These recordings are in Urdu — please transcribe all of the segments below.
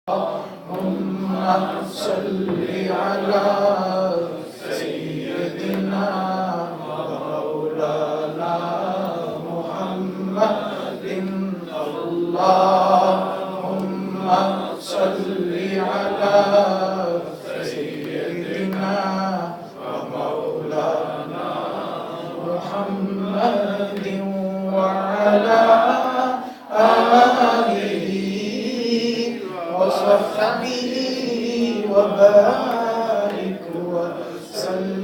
اللهم صل على سيدنا مولانا محمد اللهم صل على سيدنا مولانا محمد وعلى آله وصحبه وبارك وسلم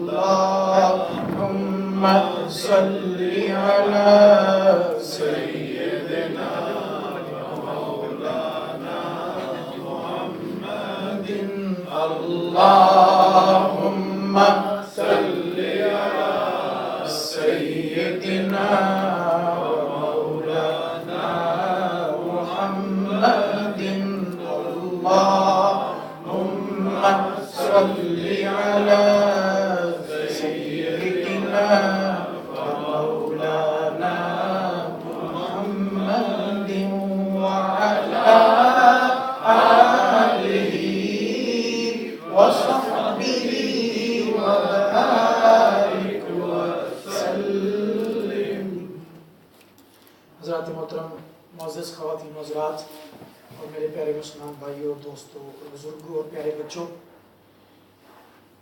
اللهم صل على سيدنا مولانا محمد اللهم صل على سيدنا صل على سيدنا ومولانا محمد وعلى آله وصحبه وبارك وسلم. حضرات محترم، معزز خواتین و حضرات اور میرے پیارے مسلمان بھائیوں، دوستوں اور بزرگوں اور پیارے بچوں،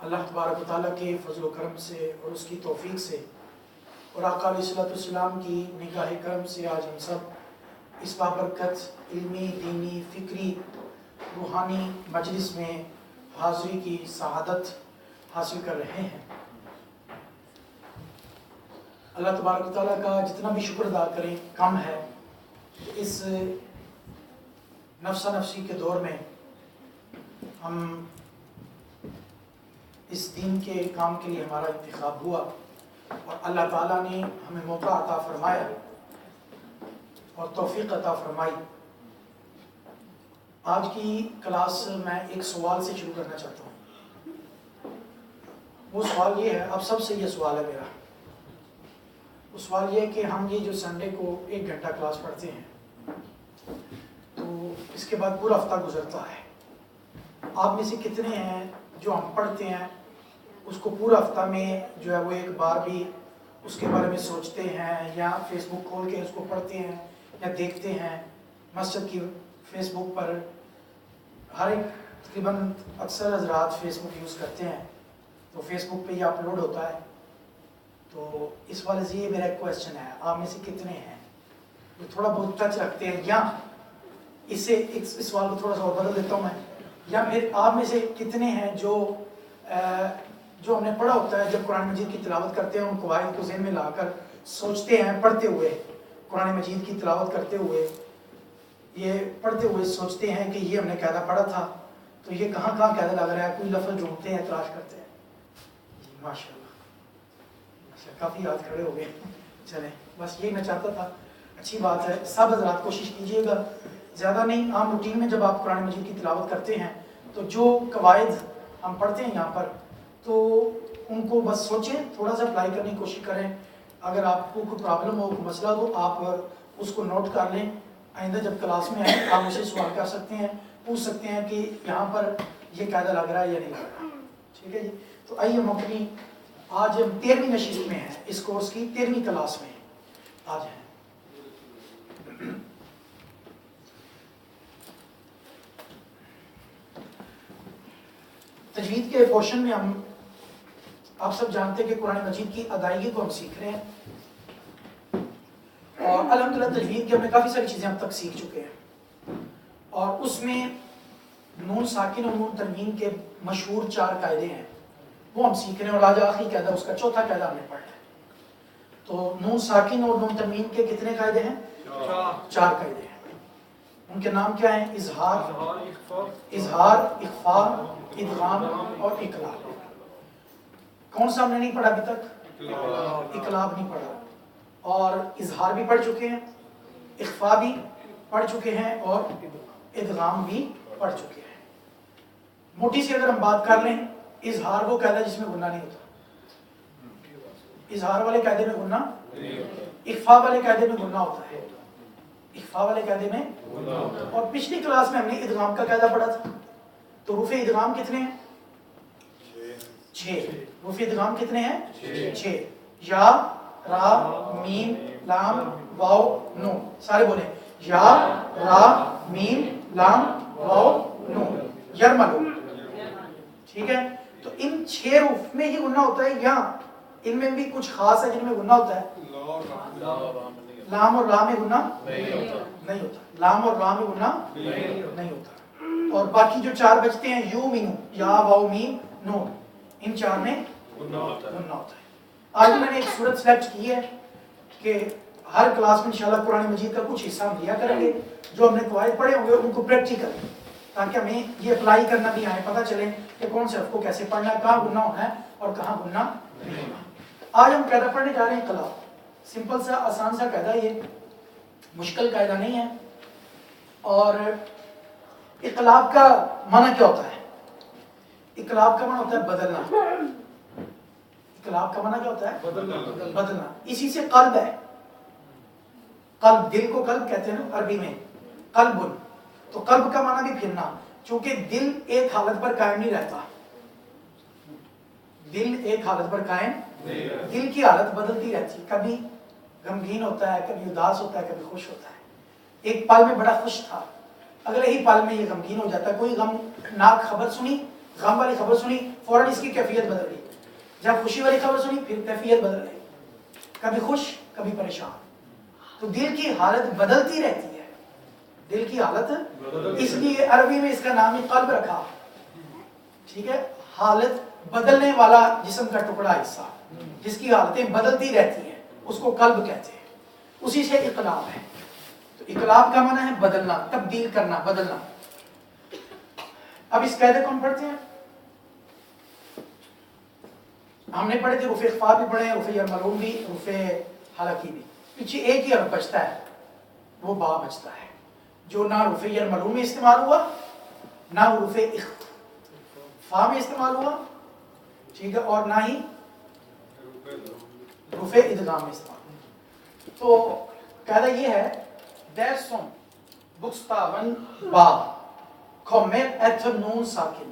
اللہ تبارک و تعالیٰ کے فضل و کرم سے اور اس کی توفیق سے اور آقا علیہ السلام کی نگاہ کرم سے آج ہم سب اس بابرکت علمی، دینی، فکری، روحانی مجلس میں حاضری کی سعادت حاصل کر رہے ہیں. اللہ تبارک و تعالیٰ کا جتنا بھی شکر ادا کریں کم ہے. اس نفسا نفسی کے دور میں ہم اس دین کے کام کے لیے ہمارا انتخاب ہوا اور اللہ تعالیٰ نے ہمیں موقع عطا فرمایا اور توفیق عطا فرمائی. آج کی کلاس میں ایک سوال سے شروع کرنا چاہتا ہوں. وہ سوال یہ ہے، اب سب سے یہ سوال ہے میرا. وہ سوال یہ ہے کہ ہم یہ جو سنڈے کو 1 گھنٹہ کلاس پڑھتے ہیں تو اس کے بعد پورا ہفتہ گزرتا ہے. آپ میں سے کتنے ہیں جو ہم پڑھتے ہیں اس کو پورا ہفتہ میں جو ہے وہ ایک بار بھی اس کے بارے میں سوچتے ہیں یا فیس بک کھول کے اس کو پڑھتے ہیں یا دیکھتے ہیں؟ مسجد کی فیس بک پر ہر ایک تقریباً اکثر حضرات فیس بک یوز کرتے ہیں تو فیس بک پہ یہ اپلوڈ ہوتا ہے. تو اس والے سے یہ میرا ایک کویشچن ہے، آپ میں سے کتنے ہیں جو تھوڑا بہت ٹچ رکھتے ہیں، یا اس سوال کو تھوڑا سا اور بدل دیتا ہوں میں، یا پھر آپ میں سے کتنے ہیں جو ہم نے پڑھا ہوتا ہے جب قرآن مجید کی تلاوت کرتے ہیں ان قواعد کو ذہن میں لا کر سوچتے ہیں، پڑھتے ہوئے قرآن مجید کی تلاوت کرتے ہوئے یہ پڑھتے ہوئے سوچتے ہیں کہ یہ ہم نے قاعدہ پڑھا تھا تو یہ کہاں کہاں قاعدہ لگ رہا ہے، کوئی لفظ ڈھونڈتے ہیں، تلاش کرتے ہیں. جی ماشاء اللہ، کافی یاد کھڑے ہو گئے. چلیں بس یہی میں چاہتا تھا. اچھی بات ہے. سب حضرات کوشش کیجیے گا، زیادہ نہیں، عام روٹین میں جب آپ قرآن مجید کی تلاوت کرتے ہیں تو جو قواعد ہم پڑھتے ہیں یہاں پر تو ان کو بس سوچیں، تھوڑا سا اپلائی کرنے کی کوشش کریں. اگر آپ کو کوئی پرابلم ہو، کوئی مسئلہ ہو، آپ اس کو نوٹ کر لیں. آئندہ جب کلاس میں آئیں آپ مجھ سے سوال کر سکتے ہیں، پوچھ سکتے ہیں کہ یہاں پر یہ قاعدہ لگ رہا ہے یا نہیں لگ رہا. ٹھیک ہے جی. تو آئیے ہم اپنی آج 13ویں نشست میں ہیں، اس کورس کی 13ویں کلاس میں آج ہیں. تجوید کے پورشن میں ہم آپ سب جانتے ہیں کہ قرآن مجید کی ادائیگی کو ہم سیکھ رہے ہیں اور الحمدللہ تجوید کی ہم نے کافی ساری چیزیں اب تک سیکھ چکے ہیں اور اس میں نون ساکن اور نون تنوین کے مشہور 4 قاعدے ہیں وہ ہم سیکھ رہے ہیں اور آج آخری قاعدہ، اس کا چوتھا قاعدہ ہم نے پڑھا ہے. تو نون ساکن اور نون تنوین کے کتنے قاعدے ہیں؟ 4 قاعدے ہیں. ان کے نام کیا ہیں؟ اظہار، اخفاء، ادغام اور اقلاب. کون سا ہم نے نہیں پڑھا ابھی تک؟ اقلاب نہیں پڑھا. اور اظہار بھی پڑھ چکے ہیں، اخفاء بھی پڑھ چکے ہیں اور ادغام بھی پڑھ چکے ہیں. موٹی سی اگر ہم بات کر لیں، اظہار وہ قاعدہ جس میں گناہ نہیں ہوتا، اظہار والے قاعدے میں گناہ، اخفاء والے قاعدے میں گناہ ہوتا ہے. اخفا والے قاعدے میں اور پچھلی کلاس میں ہم نے ادغام کا قاعدہ پڑھا تھا. تو رفع ادغام کتنے ہیں؟ 6. رفع ادغام کتنے ہیں؟ 6. یا را میم لام واو نون. سارے بولیں یا را میم لام واو نون یرملو. ٹھیک ہے. تو ان 6 حروف میں ہی غنہ ہوتا ہے یا ان میں بھی کچھ خاص ہے جن میں غنہ ہوتا ہے؟ لام اور را میں غنہ نہیں ہوتا. لام اور را میں غنہ نہیں ہوتا. اور باقی جو 4 بچتے ہیں یو مینو یا واو میم نون ان 4 میں غنہ ہوتا ہے. آج میں نے ایک صورت سلیکٹ کی ہے کہ ہر کلاس میں انشاءاللہ قرآن مجید کا کچھ حصہ ہم دیا کریں گے. جو ہم نے قواعد پڑھے ہوں گے ان کو پریکٹیکل تاکہ ہمیں یہ اپلائی کرنا بھی آئے, پتہ چلے کہ کون سے حرف کو کیسے پڑھنا ہے, کہاں غنہ ہونا ہے اور کہاں غنہ نہیں ہونا. آج ہم قاعدہ پڑھنے جا رہے ہیں انقلاب. سمپل سا آسان سا قاعدہ, یہ مشکل قاعدہ نہیں ہے. اور انقلاب کا معنی کیا ہوتا ہے؟ انقلاب کا معنی ہوتا ہے بدلنا. انقلاب کا معنی کیا ہوتا ہے؟ بدلنا. اسی سے قلب ہے. قلب, دل کو قلب کہتے ہیں نا عربی میں, قلب. تو قلب کا معنی بھی پھرنا, چونکہ دل ایک حالت پر قائم نہیں رہتا. دل ایک حالت پر قائم, دل کی حالت بدلتی رہتی ہے. کبھی غمگین ہوتا ہے, کبھی اداس ہوتا ہے, کبھی خوش ہوتا ہے. ایک پل میں بڑا خوش تھا, اگلے ہی پل میں یہ غمگین ہو جاتا ہے. کوئی غمناک خبر سنی, غم والی خبر سنی, فوراً اس کی کیفیت بدل گئی. جب خوشی والی خبر سنی پھر کیفیت بدل گئی, کبھی خوش کبھی پریشان. تو دل کی حالت بدلتی رہتی ہے. دل کی حالت, اس لیے عربی میں اس کا نام ہی قلب رکھا. ٹھیک ہے. حالت بدلنے والا جسم کا ٹکڑا حصہ جس کی حالتیں بدلتی رہتی ہیں اس کو قلب کہتے ہیں. اسی سے انقلاب ہے. تو انقلاب کا معنی ہے بدلنا, تبدیل کرنا, بدلنا. اب اس قاعدے کو ہم پڑھتے ہیں. ہم نے پڑھے تھے رفع اخفا بھی پڑھے, رفع یرملون بھی, رفع حلقی بھی. پیچھے ایک ہی حرف بچتا ہے, وہ با بچتا ہے, جو نہ رفع یرملون میں استعمال ہوا نہ رفع اخفا میں استعمال ہوا. ٹھیک ہے. اور نہ ہی رفع ادغام میں استعمال ہوا. تو قاعدہ یہ ہے der som bokstaven ba kommer etter noen saken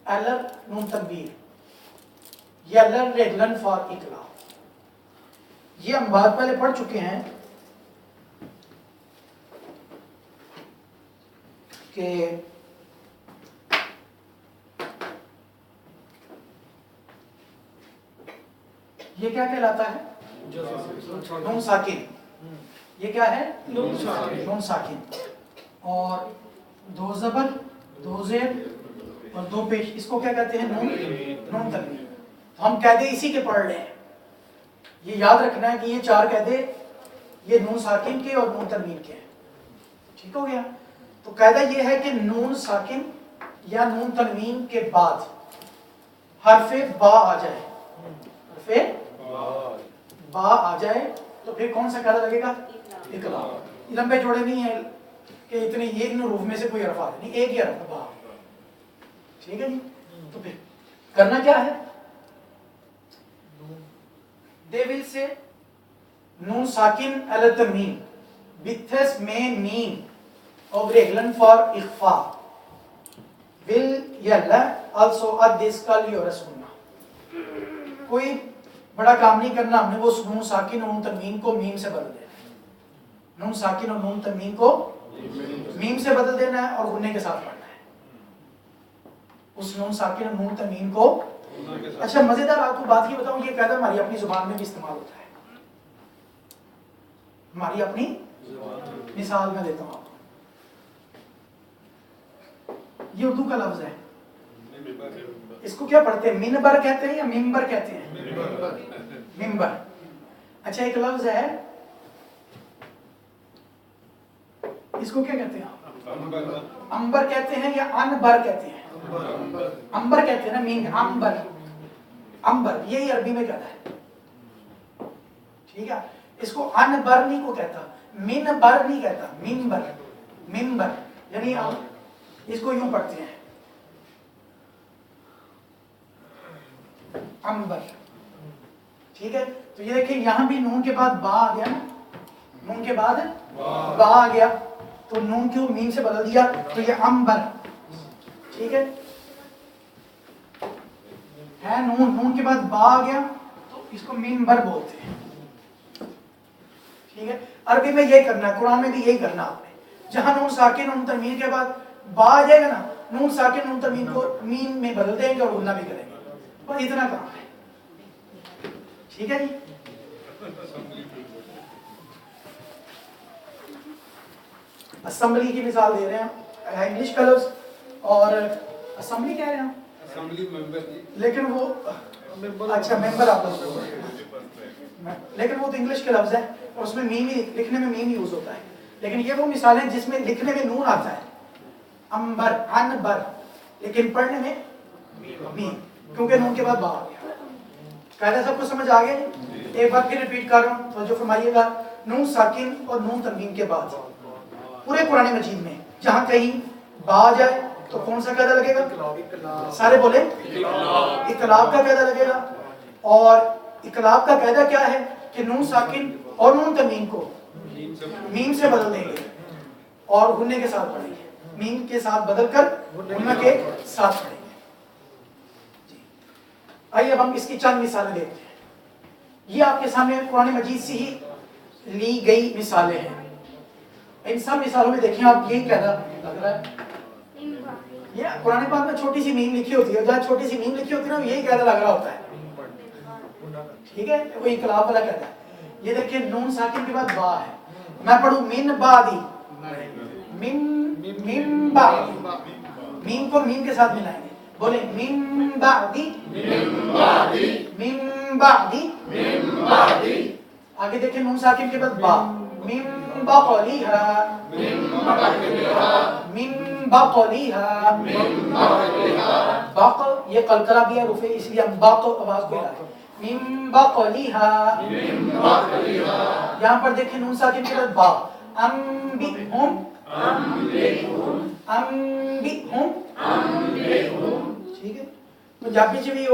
eller noen tanbir gjelder regelen for iqlab. یہ ہم بات پہلے پڑھ چکے ہیں کہ یہ کیا کہلاتا ہے؟ نون ساکن. یہ کیا ہے؟ نون ساکن. اور 2 زبر 2 زیر اور 2 پیش, اس کو کیا کہتے ہیں؟ نون تنوین. تو ہم قاعدے اسی کے پڑھ رہے ہیں. یہ یاد رکھنا ہے کہ یہ 4 قاعدے یہ نون ساکن کے اور نون تنوین کے ہیں. ٹھیک ہو گیا. تو قاعدہ یہ ہے کہ نون ساکن یا نون تنوین کے بعد حرف با آ جائے, حرف با آ جائے تو پھر کون سا قاعدہ لگے گا؟ انقلاب. لمبے چوڑے نہیں ہیں کہ اتنے یہ ان حروف میں سے کوئی حرف آ رہا نہیں, ایک ہی حرف با. ٹھیک ہے جی. تو پھر کرنا کیا ہے؟ they will say nun sakin ala tanween bittes may mean of reglan for ikhfa will yalla also at this call your sunna. کوئی بڑا کام نہیں کرنا, ہم نے وہ نون ساکن اور نون تنوین کو میم سے بدل دینا ہے. نون ساکن اور نون تنوین کو میم سے بدل دینا ہے اور غنے کے ساتھ پڑھنا ہے اس نون ساکن اور نون تنوین کو. اچھا مزیدار آپ کو بات یہ بتاؤں, یہ قاعدہ ہماری اپنی زبان میں بھی استعمال ہوتا ہے. ہماری اپنی مثال میں دیتا ہوں آپ کو. یہ اردو کا لفظ ہے, اس کو کیا پڑھتے ہیں؟ منبر کہتے ہیں یا ممبر کہتے ہیں؟ ممبر. اچھا ایک لفظ ہے, اس کو کیا کہتے ہیں؟ امبر کہتے ہیں یا انبر کہتے ہیں؟ امبر کہتے ہیں نا, مین امبر. امبر یہی عربی میں کہتا ہے. ٹھیک ہے. اس کو انبر نہیں کو کہتا, منبر نہیں کہتا, ممبر. ممبر یعنی اس کو یوں پڑھتے ہیں امبر. ٹھیک ہے. تو یہ دیکھیں یہاں بھی نون کے بعد با آ گیا نا, نون کے بعد با آ گیا تو نون کو میم سے بدل دیا تو یہ امبر. ٹھیک ہے نون کے بعد با آ گیا تو اس کو ممبر بولتے ہیں. ٹھیک ہے عربی میں یہی کرنا ہے, قرآن میں بھی یہی کرنا آپ نے. جہاں نون ساکن نون تنوین کے بعد با آ جائے گا نا, نون ساکن نون تنوین کو میم میں بدل دیں گے اور غنہ بھی کریں گے. بس اتنا کام ہے. ٹھیک ہے جی. اسمبلی کی مثال دے رہے ہیں انگلش کا لفظ, اور اسمبلی کہہ رہے ہیں اسمبلی ممبر, لیکن وہ اچھا ممبر آپ لیکن وہ تو انگلش کا لفظ ہے اور اس میں میم ہی لکھنے میں میم یوز ہوتا ہے. لیکن یہ وہ مثال ہیں جس میں لکھنے میں نون آتا ہے امبر انبر, لیکن پڑھنے میں میم, کیونکہ نون کے بعد با آ گیا. قاعدہ سب کو سمجھ آ گیا؟ ایک بار پھر ریپیٹ کر رہا ہوں توجہ فرمائیے گا. نون ساکن اور نون تنوین کے بعد پورے قرآن مجید میں جہاں کہیں با آ جائے تو کون سا قاعدہ لگے گا؟ سارے بولے اقلاب کا قاعدہ لگے گا. اور اقلاب کا قاعدہ کیا ہے کہ نون ساکن اور نون تنوین کو میم سے بدل دیں گے اور غنے کے ساتھ پڑھیں گے. میم کے ساتھ بدل کر غنہ کے ساتھ پڑھیں گے. آئیے اب ہم اس کی چند مثالیں دیکھتے ہیں. یہ آپ کے سامنے قرآن مجید سے ہی لی گئی مثالیں ہیں. ان سب مثالوں میں دیکھیں آپ یہی قاعدہ لگ رہا ہے. یہ قرآن پاک میں چھوٹی سی میم لکھی ہوتی ہے, جہاں چھوٹی سی میم لکھی ہوتی ہے نا یہی قاعدہ لگ رہا ہوتا ہے. ٹھیک ہے وہ انقلاب والا قاعدہ ہے. یہ دیکھیں نون ساکن کے بعد با ہے, میں پڑھوں من بعدی, من بعدی, میم کو میم کے ساتھ ملائیں گے. بولیں من بعدی, من بعدی. آگے دیکھیں نون ساکن کے بعد با, من بقلیہا, من بقلیہا. بق یہ قلقلہ بھی ہے رفع, اس لیے ہم باق آواز کو ہلا. من بقلیہا. یہاں پر دیکھیں نون ساکن کے بعد با, انبئہم, انبئہم. ٹھیک ہے پنجابی میں بھی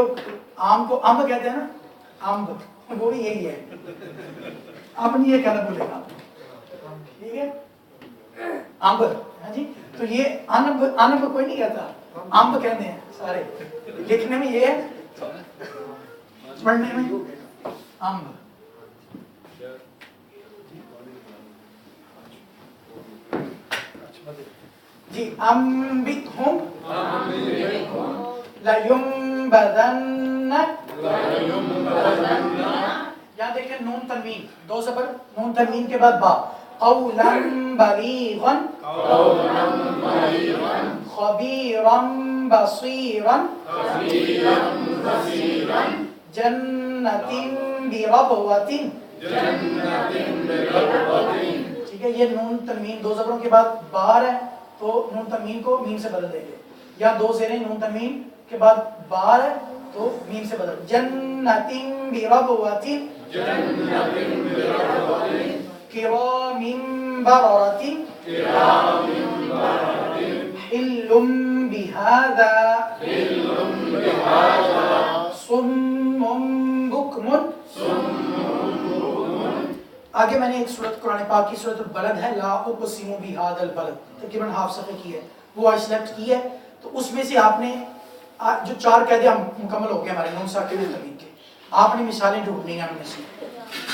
آم کو امب کہتے ہیں نا, امب وہ بھی یہی ہے. اب نہیں یہ کہنا بولے گا. ٹھیک ہے امب, ہاں جی. تو یہ انب, انب کوئی نہیں کہتا, امب کہتے ہیں سارے. لکھنے میں یہ ہے, پڑھنے میں امب. جی انبئہم لیمبذن. یہاں دیکھیں نون تنوین, دو زبر, نون تنوین کے بعد با, قولا بلیغا, خبیرا بصیرا, جنت بربوۃ. ٹھیک ہے یہ نون تنوین دو زبروں کے بعد بار ہے تو نون تنوین کو میم سے بدل دیں گے, یا دو زیریں نون تنوین کے بعد بار ہے تو میم سے بدل. جنت بربوۃ, کرام بررۃ, حل بہذا, صم بکم. آگے میں نے ایک سورت قرآن پاک کی سورت البلد ہے, لا اقسم بہذا البلد, تقریباً ہاف صفحے کی ہے, وہ آج سلیکٹ کی ہے. تو اس میں سے آپ نے جو چار قاعدے ہم مکمل ہو گئے ہمارے نون ساکن تنوین کے, آپ نے مثالیں ڈھونڈنی ہیں ان میں سے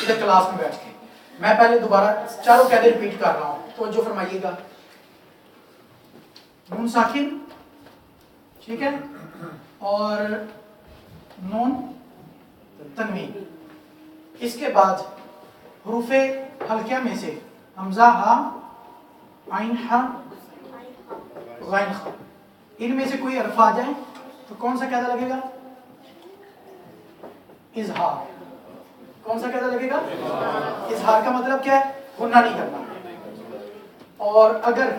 ادھر کلاس میں بیٹھ کے. میں پہلے دوبارہ چاروں قاعدے ریپیٹ کر رہا ہوں, توجہ فرمائیے گا. نون ساکن, ٹھیک ہے, اور نون تنوین, اس کے بعد حروف ہلکیہ میں سے حمزہ, ہا, عین, ہا, غین, خا, ان میں سے کوئی حرف آ جائیں تو کون سا قاعدہ لگے گا؟ اظہار. کون سا قاعدہ لگے گا؟ اظہار کا مطلب کیا ہے؟ غنہ نہیں کرنا. اور اگر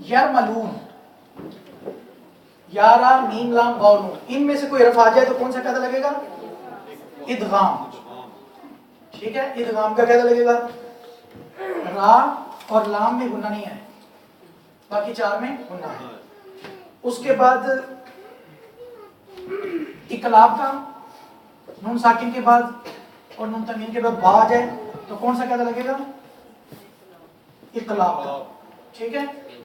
یرملون, یارا, میم, لام, واو, نون, ان میں سے کوئی حرف آ جائے تو کون سا قاعدہ لگے گا؟ ادغام. ٹھیک ہے ادغام کا قاعدہ لگے گا. را اور لام میں غنہ نہیں ہے, باقی چار میں غنہ ہے. اس کے بعد اقلاب کا, نون ساکن کے بعد اور نون تنوین کے بعد با آ جائے تو کون سا قاعدہ لگے گا؟ اقلاب کا. ٹھیک ہے.